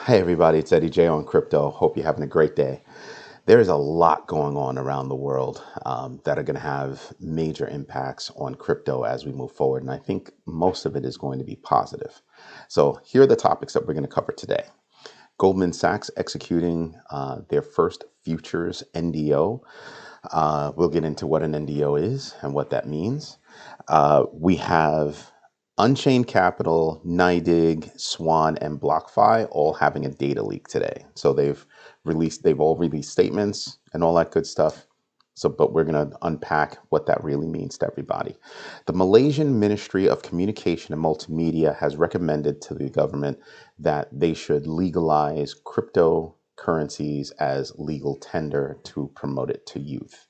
Hey everybody, it's Eddie J on crypto. Hope you're having a great day. There's a lot going on around the world that are going to have major impacts on crypto as we move forward. And I think most of it is going to be positive. So here are the topics that we're going to cover today. Goldman Sachs executing their first futures NDO. We'll get into what an NDO is and what that means. We have Unchained Capital, NYDIG, Swan, and BlockFi all having a data leak today. So they've all released statements and all that good stuff. So, but we're going to unpack what that really means to everybody. The Malaysian Ministry of Communication and Multimedia has recommended to the government that they should legalize cryptocurrencies as legal tender to promote it to youth.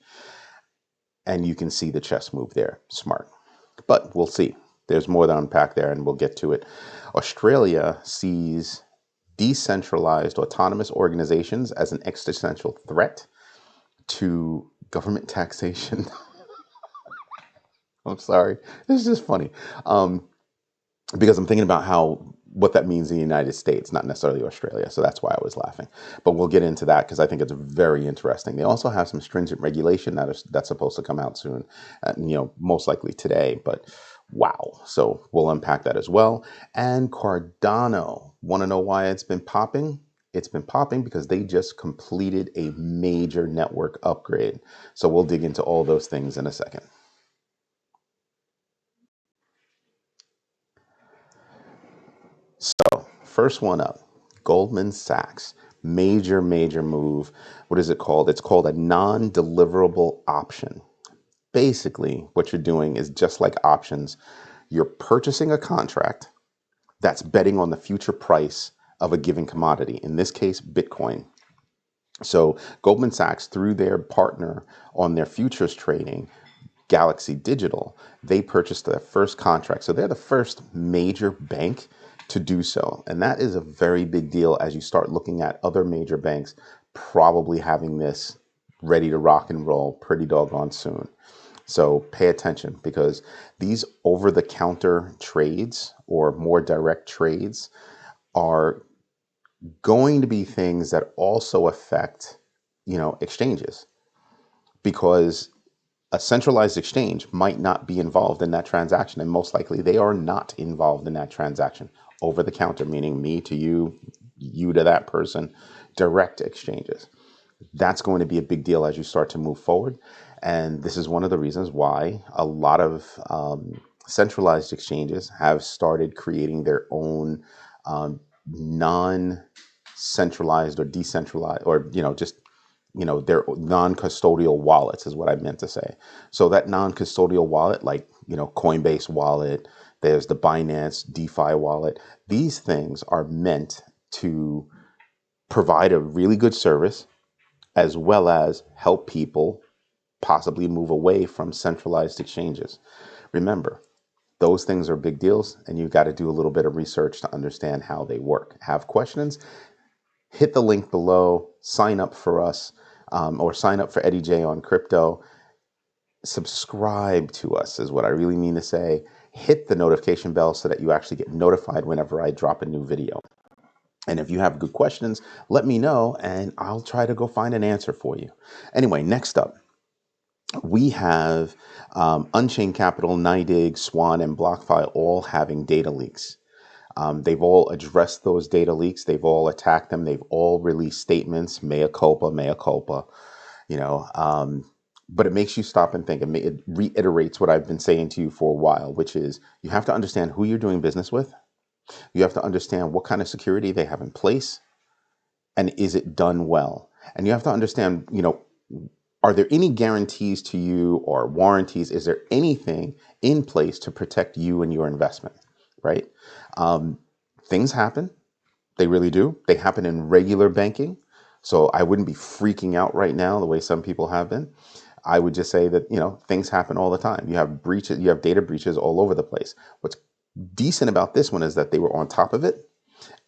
And you can see the chess move there. Smart. But we'll see. There's more to unpack there, and we'll get to it. Australia sees decentralized autonomous organizations as an existential threat to government taxation. I'm sorry. It's just funny. Because I'm thinking about what that means in the United States, not necessarily Australia. So that's why I was laughing. But we'll get into that because I think it's very interesting. They also have some stringent regulation that's supposed to come out soon, most likely today. But wow. So we'll unpack that as well. And Cardano, want to know why it's been popping? It's been popping because they just completed a major network upgrade. So we'll dig into all those things in a second. So first one up, Goldman Sachs, major move. What is it called? It's called a non-deliverable option. Basically, what you're doing is just like options. You're purchasing a contract that's betting on the future price of a given commodity, in this case, Bitcoin. So Goldman Sachs, through their partner on their futures trading, Galaxy Digital, they purchased their first contract. So they're the first major bank to do so. And that is a very big deal as you start looking at other major banks probably having this ready to rock and roll pretty doggone soon. So pay attention because these over-the-counter trades or more direct trades are going to be things that also affect, exchanges, because a centralized exchange might not be involved in that transaction, and most likely they are not involved in that transaction. Over the counter, meaning me to you, you to that person, direct exchanges. That's going to be a big deal as you start to move forward. And this is one of the reasons why a lot of centralized exchanges have started creating their own non-centralized or decentralized, or their non-custodial wallets is what I meant to say. So that non-custodial wallet, like Coinbase wallet, there's the Binance DeFi wallet. These things are meant to provide a really good service as well as help people possibly move away from centralized exchanges. Remember, those things are big deals, and you've got to do a little bit of research to understand how they work. Have questions? Hit the link below, sign up for us, or sign up for Eddie J on crypto. Subscribe to us is what I really mean to say. Hit the notification bell so that you actually get notified whenever I drop a new video. And if you have good questions, let me know and I'll try to go find an answer for you. Anyway, next up, we have Unchained Capital, NYDIG, Swan, and BlockFi all having data leaks. They've all addressed those data leaks. They've all attacked them. They've all released statements, mea culpa, but it makes you stop and think. It reiterates what I've been saying to you for a while, which is you have to understand who you're doing business with. You have to understand what kind of security they have in place, and is it done well? And you have to understand, are there any guarantees to you or warranties? Is there anything in place to protect you and your investment, right? Things happen. They really do. They happen in regular banking. So I wouldn't be freaking out right now the way some people have been. I would just say that, things happen all the time. You have breaches, you have data breaches all over the place. What's decent about this one is that they were on top of it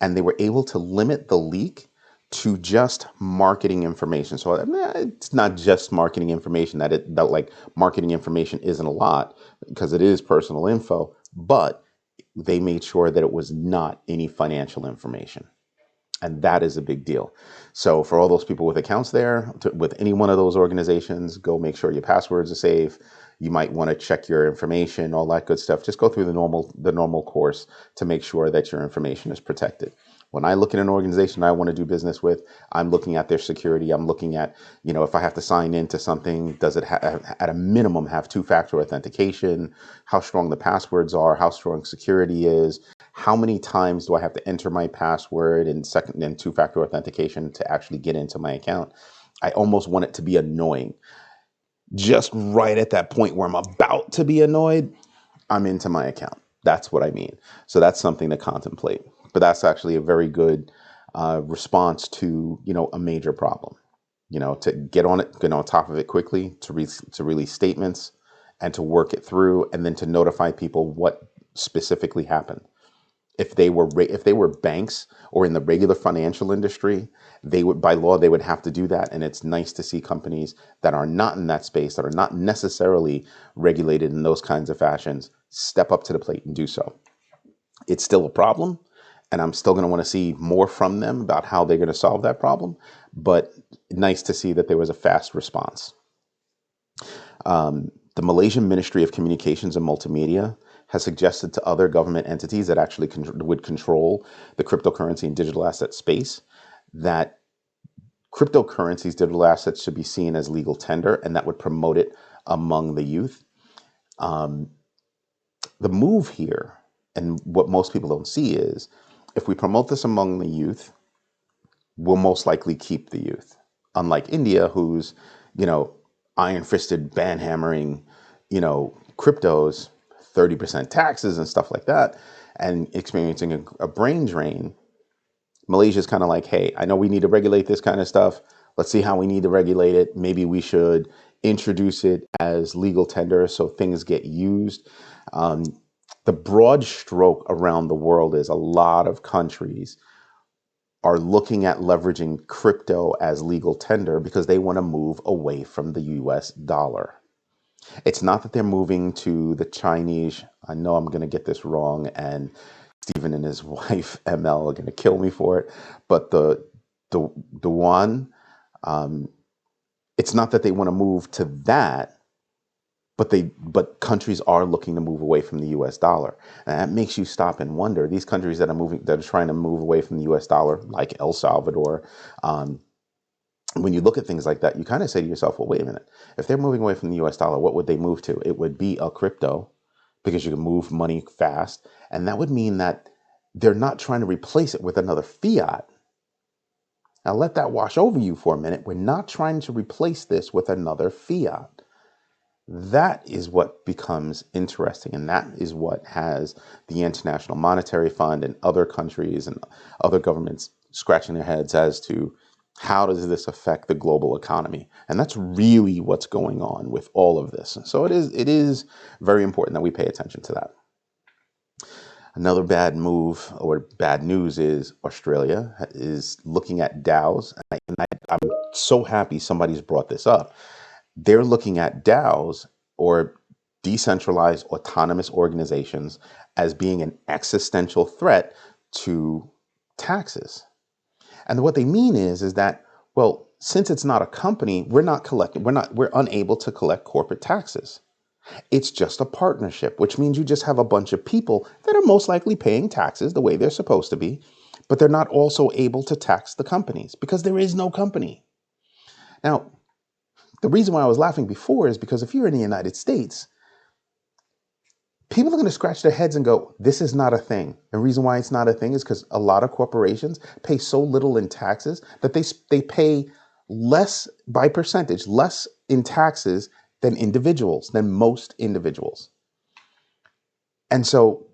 and they were able to limit the leak to just marketing information. So it's not just marketing information, that like marketing information isn't a lot because it is personal info, but they made sure that it was not any financial information. And that is a big deal. So for all those people with accounts there, with any one of those organizations, go make sure your passwords are safe. You might want to check your information, all that good stuff. Just go through the normal course to make sure that your information is protected. When I look at an organization I want to do business with, I'm looking at their security. I'm looking at, if I have to sign into something, does it at a minimum have two-factor authentication? How strong the passwords are? How strong security is? How many times do I have to enter my password and second and two-factor authentication to actually get into my account? I almost want it to be annoying. Just right at that point where I'm about to be annoyed, I'm into my account. That's what I mean. So that's something to contemplate. But that's actually a very good response to, a major problem. To get on it, get on top of it quickly, to release statements and to work it through, and then to notify people what specifically happened. If they were banks or in the regular financial industry, they would, by law, they would have to do that. And it's nice to see companies that are not in that space, that are not necessarily regulated in those kinds of fashions, step up to the plate and do so. It's still a problem, and I'm still going to want to see more from them about how they're going to solve that problem. But nice to see that there was a fast response. The Malaysian Ministry of Communications and Multimedia has suggested to other government entities that actually would control the cryptocurrency and digital asset space that cryptocurrencies, digital assets should be seen as legal tender, and that would promote it among the youth. The move here, and what most people don't see, is if we promote this among the youth, we'll most likely keep the youth. Unlike India, who's, iron-fisted ban-hammering, cryptos, 30% taxes and stuff like that, and experiencing a brain drain. Malaysia's kind of like, hey, I know we need to regulate this kind of stuff. Let's see how we need to regulate it. Maybe we should introduce it as legal tender so things get used. The broad stroke around the world is a lot of countries are looking at leveraging crypto as legal tender because they want to move away from the US dollar. It's not that they're moving to the Chinese. I know I'm going to get this wrong, and Stephen and his wife ML are going to kill me for it. But the one, it's not that they want to move to that, but countries are looking to move away from the U.S. dollar, and that makes you stop and wonder. These countries that are trying to move away from the U.S. dollar, like El Salvador. When you look at things like that, you kind of say to yourself, well, wait a minute. If they're moving away from the US dollar, what would they move to? It would be a crypto, because you can move money fast. And that would mean that they're not trying to replace it with another fiat. Now let that wash over you for a minute. We're not trying to replace this with another fiat. That is what becomes interesting. And that is what has the International Monetary Fund and other countries and other governments scratching their heads as to, how does this affect the global economy? And that's really what's going on with all of this. So it is very important that we pay attention to that. Another bad move or bad news is Australia is looking at DAOs. I'm so happy somebody's brought this up. They're looking at DAOs, or decentralized autonomous organizations, as being an existential threat to taxes. And what they mean is that, well, since it's not a company, we're unable to collect corporate taxes. It's just a partnership, which means you just have a bunch of people that are most likely paying taxes the way they're supposed to be, but they're not also able to tax the companies because there is no company. Now, the reason why I was laughing before is because if you're in the United States, people are going to scratch their heads and go, this is not a thing. The reason why it's not a thing is because a lot of corporations pay so little in taxes that they pay less by percentage, less in taxes than most individuals. And so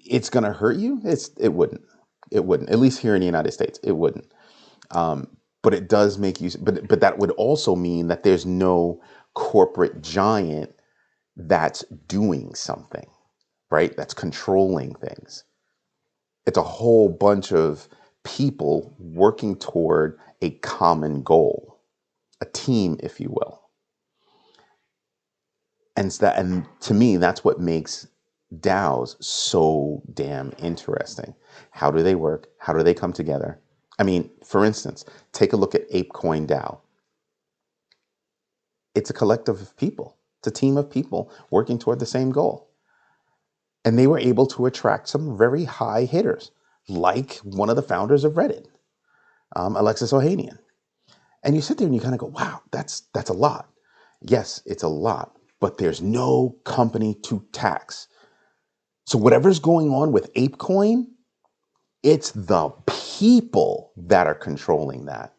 it's going to hurt you. It wouldn't, at least here in the United States, it wouldn't. But it does make you, but that would also mean that there's no corporate giant that's doing something, right? That's controlling things. It's a whole bunch of people working toward a common goal, a team, if you will. And to me, that's what makes DAOs so damn interesting. How do they work? How do they come together? I mean, for instance, take a look at ApeCoin DAO. It's a collective of people. It's a team of people working toward the same goal. And they were able to attract some very high hitters, like one of the founders of Reddit, Alexis Ohanian. And you sit there and you kind of go, wow, that's a lot. Yes, it's a lot, but there's no company to tax. So whatever's going on with ApeCoin, it's the people that are controlling that.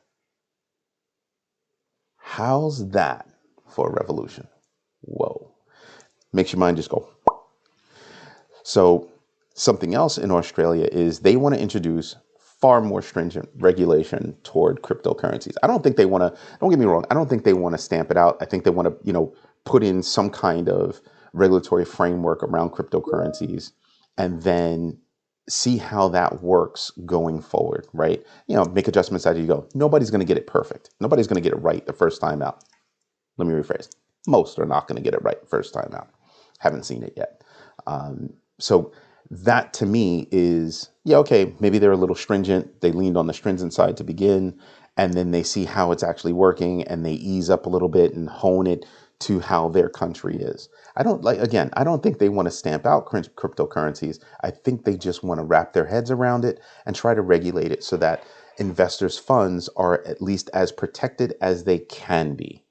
How's that for a revolution? Whoa. Makes your mind just go. So something else in Australia is they want to introduce far more stringent regulation toward cryptocurrencies. I don't think they want to, don't get me wrong, I don't think they want to stamp it out. I think they want to, put in some kind of regulatory framework around cryptocurrencies and then see how that works going forward, right? Make adjustments as you go. Nobody's going to get it perfect. Nobody's going to get it right the first time out. Let me rephrase. Most are not going to get it right the first time out. Haven't seen it yet. So that to me is, okay, maybe they're a little stringent. They leaned on the stringent side to begin, and then they see how it's actually working and they ease up a little bit and hone it to how their country is. I don't think they want to stamp out cryptocurrencies. I think they just want to wrap their heads around it and try to regulate it so that investors' funds are at least as protected as they can be.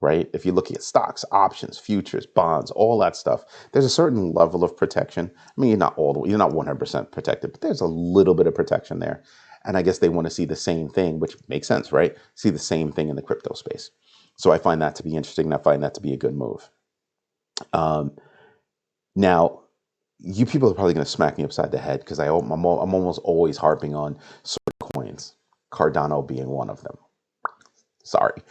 Right? If you look at stocks, options, futures, bonds, all that stuff, there's a certain level of protection. I mean, you're not 100% protected, but there's a little bit of protection there. And I guess they want to see the same thing, which makes sense, right? See the same thing in the crypto space. So I find that to be interesting, and I find that to be a good move. Now, you people are probably going to smack me upside the head because I'm almost always harping on certain coins, Cardano being one of them. Sorry.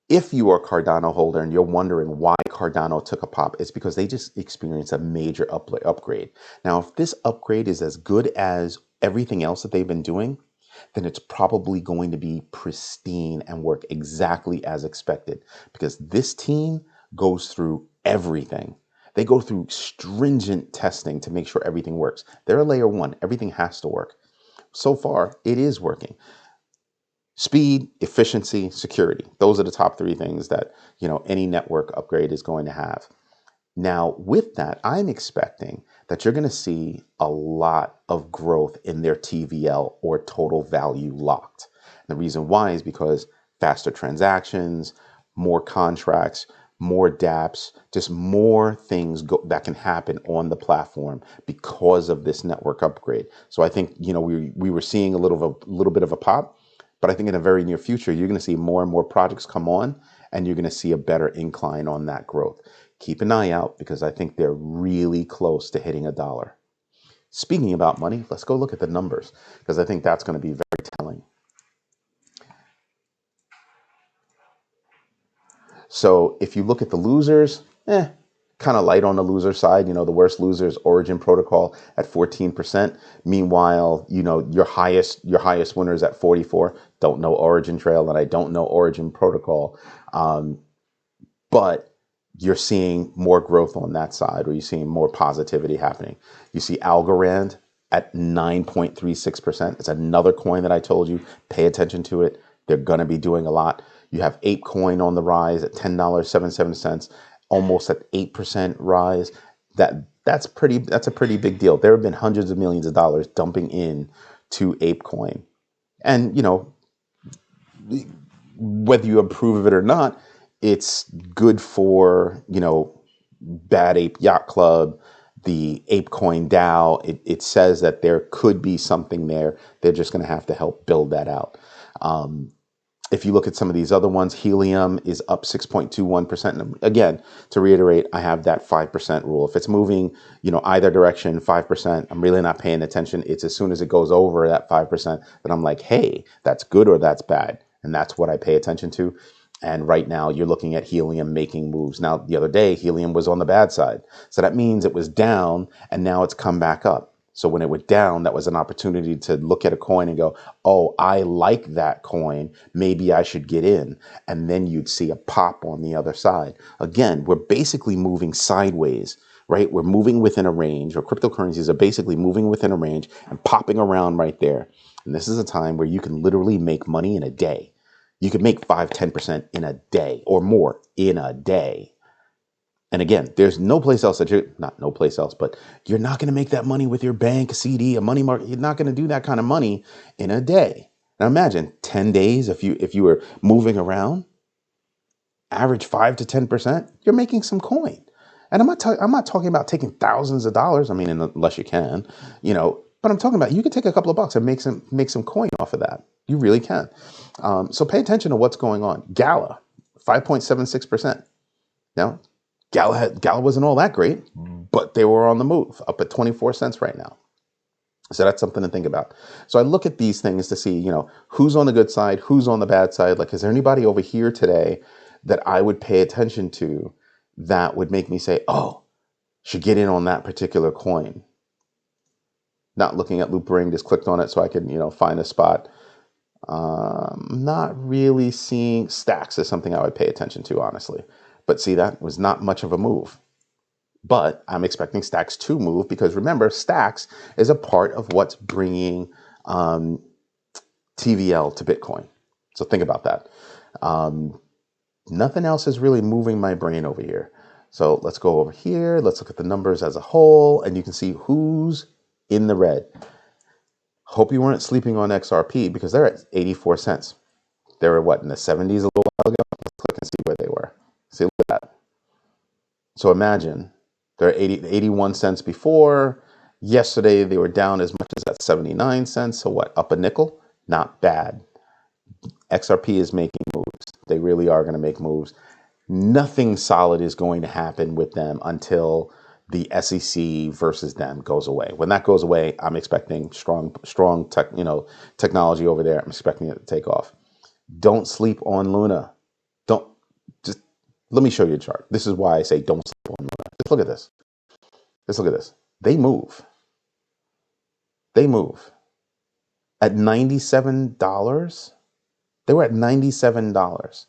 If you are a Cardano holder and you're wondering why Cardano took a pop, it's because they just experienced a major upgrade. Now, if this upgrade is as good as everything else that they've been doing, then it's probably going to be pristine and work exactly as expected, because this team goes through everything. They go through stringent testing to make sure everything works. They're a layer one. Everything has to work. So far, it is working. Speed, efficiency, security. Those are the top three things that, any network upgrade is going to have. Now, with that, I'm expecting that you're going to see a lot of growth in their TVL, or total value locked. And the reason why is because faster transactions, more contracts, more dApps, just more things that can happen on the platform because of this network upgrade. So I think, we were seeing a little bit of a pop. But I think in the very near future, you're going to see more and more projects come on, and you're going to see a better incline on that growth. Keep an eye out, because I think they're really close to hitting $1. Speaking about money, let's go look at the numbers, because I think that's going to be very telling. So if you look at the losers, kind of light on the loser side. The worst loser is Origin Protocol at 14%. Meanwhile, your highest winner is at 44%. Don't know Origin Trail, and I don't know Origin Protocol. But you're seeing more growth on that side, or you're seeing more positivity happening. You see Algorand at 9.36%. It's another coin that I told you, pay attention to it. They're going to be doing a lot. You have ApeCoin on the rise at $10.77, almost at 8% rise. That's a pretty big deal. There have been hundreds of millions of dollars dumping in to ApeCoin. And, whether you approve of it or not, it's good for, Bad Ape Yacht Club, the ApeCoin DAO. It says that there could be something there. They're just going to have to help build that out. If you look at some of these other ones, Helium is up 6.21%. And again, to reiterate, I have that 5% rule. If it's moving, either direction, 5%, I'm really not paying attention. It's as soon as it goes over that 5% that I'm like, hey, that's good or that's bad. And that's what I pay attention to. And right now you're looking at Helium making moves. Now, the other day, Helium was on the bad side. So that means it was down, and now it's come back up. So when it went down, that was an opportunity to look at a coin and go, oh, I like that coin. Maybe I should get in. And then you'd see a pop on the other side. Again, we're basically moving sideways right? We're moving within a range, or cryptocurrencies are basically moving within a range and popping around right there. And this is a time where you can literally make money in a day. You could make 5-10% in a day or more in a day. And again, there's no place else that you're not no place else, but you're not going to make that money with your bank, a CD, a money market. You're not going to do that kind of money in a day. Now imagine 10 days if you were moving around, average 5 to 10%, you're making some coin. And I'm not talking about taking thousands of dollars. I mean, unless you can, but I'm talking about you could take a couple of bucks and make some coin off of that. You really can. So pay attention to what's going on. Gala, 5.76%. Now, Gala wasn't all that great, but they were on the move, up at 24 cents right now. So that's something to think about. So I look at these things to see, who's on the good side, who's on the bad side. Like, is there anybody over here today that I would pay attention to that would make me say, oh, should get in on that particular coin? Not looking at Loop Ring, just clicked on it so I could, find a spot. Not really seeing Stacks as something I would pay attention to, honestly. But see, that was not much of a move. But I'm expecting Stacks to move because remember, Stacks is a part of what's bringing TVL to Bitcoin. So think about that. Nothing else is really moving my brain over here. So let's go over here. Let's look at the numbers as a whole, and you can see who's in the red. Hope you weren't sleeping on XRP because they're at 84 cents. They were what, in the 70s a little while ago? Let's click and see where they were. See, look at that. So imagine they're 81 cents before. Yesterday, they were down as much as at 79 cents. So what, up a nickel? Not bad. XRP is making moves. They really are going to make moves. Nothing solid is going to happen with them until the SEC versus them goes away. When that goes away, I'm expecting strong technology over there. I'm expecting it to take off. Don't sleep on Luna. Let me show you a chart. This is why I say don't sleep on Luna. Just look at this. Just look at this. They move. They move. At $97, they were at $97.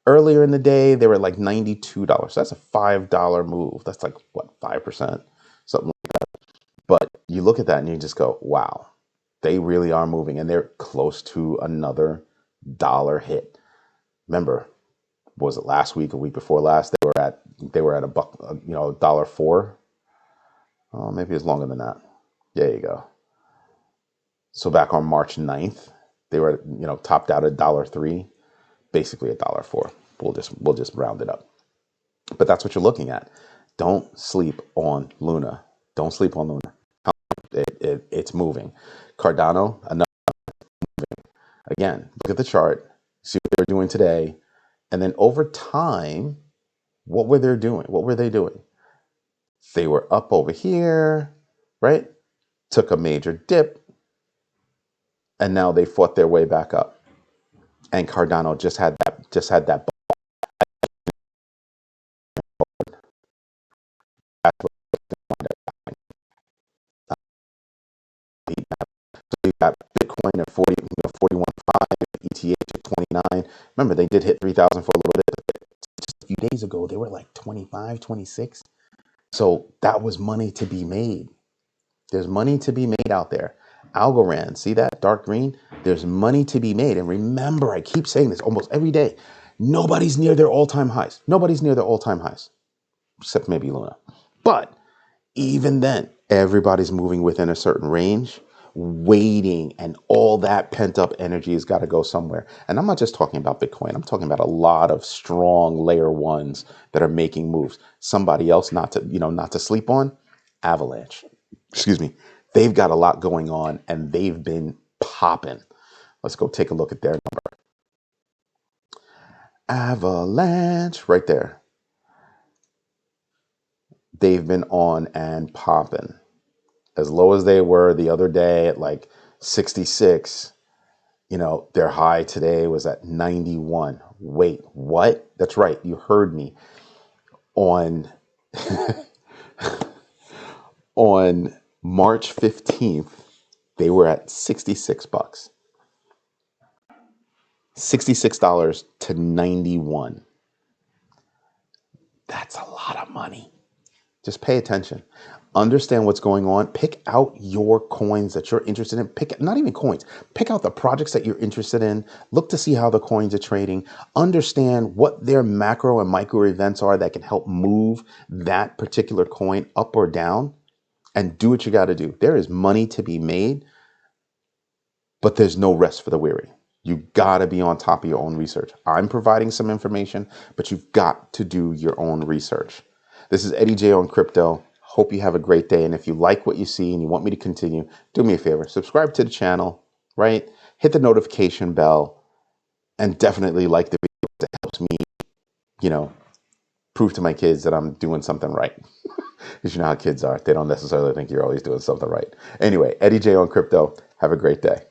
Earlier in the day, they were like $92. So that's a $5 move. That's like, what, 5%? Something like that. But you look at that and you just go, wow, they really are moving. And they're close to another dollar hit. Remember, was it last week, a week before last? They were at $1, $1.04. Oh, maybe it's longer than that. There you go. So back on March 9th, they were, topped out at $1.03, basically $1.04. We'll just round it up. But that's what you're looking at. Don't sleep on Luna. Don't sleep on Luna. It's moving. Cardano, another moving. Again, look at the chart, see what they're doing today. And then over time, what were they doing? What were they doing? They were up over here, right? Took a major dip, and now they fought their way back up. And Cardano just had that. So you got Bitcoin at 41.5, ETH at 29. Remember, they did hit 3,000 for a little bit. Just a few days ago, they were like 25, 26. So that was money to be made. There's money to be made out there. Algorand, see that dark green? There's money to be made. And remember, I keep saying this almost every day. Nobody's near their all-time highs. Nobody's near their all-time highs, except maybe Luna. But even then, everybody's moving within a certain range, waiting, and all that pent-up energy has got to go somewhere. And I'm not just talking about Bitcoin. I'm talking about a lot of strong layer ones that are making moves. Somebody else not to sleep on, Avalanche. Excuse me. They've got a lot going on, and they've been popping. Let's go take a look at their number. Avalanche, right there. They've been on and popping. As low as they were the other day at like 66, their high today was at 91. Wait, what? That's right. You heard me. On on March 15th, they were at $66. $66 to 91. That's a lot of money. Just pay attention. Understand what's going on. Pick out your coins that you're interested in. Pick not even coins. Pick out the projects that you're interested in. Look to see how the coins are trading. Understand what their macro and micro events are that can help move that particular coin up or down, and do what you got to do. There is money to be made, but there's no rest for the weary. You got to be on top of your own research. I'm providing some information, but you've got to do your own research. This is Eddie J on crypto. Hope you have a great day. And if you like what you see and you want me to continue, do me a favor, subscribe to the channel, right? Hit the notification bell, and definitely like the video. That helps me, prove to my kids that I'm doing something right. Because you know how kids are. They don't necessarily think you're always doing something right. Anyway, Eddie J on crypto. Have a great day.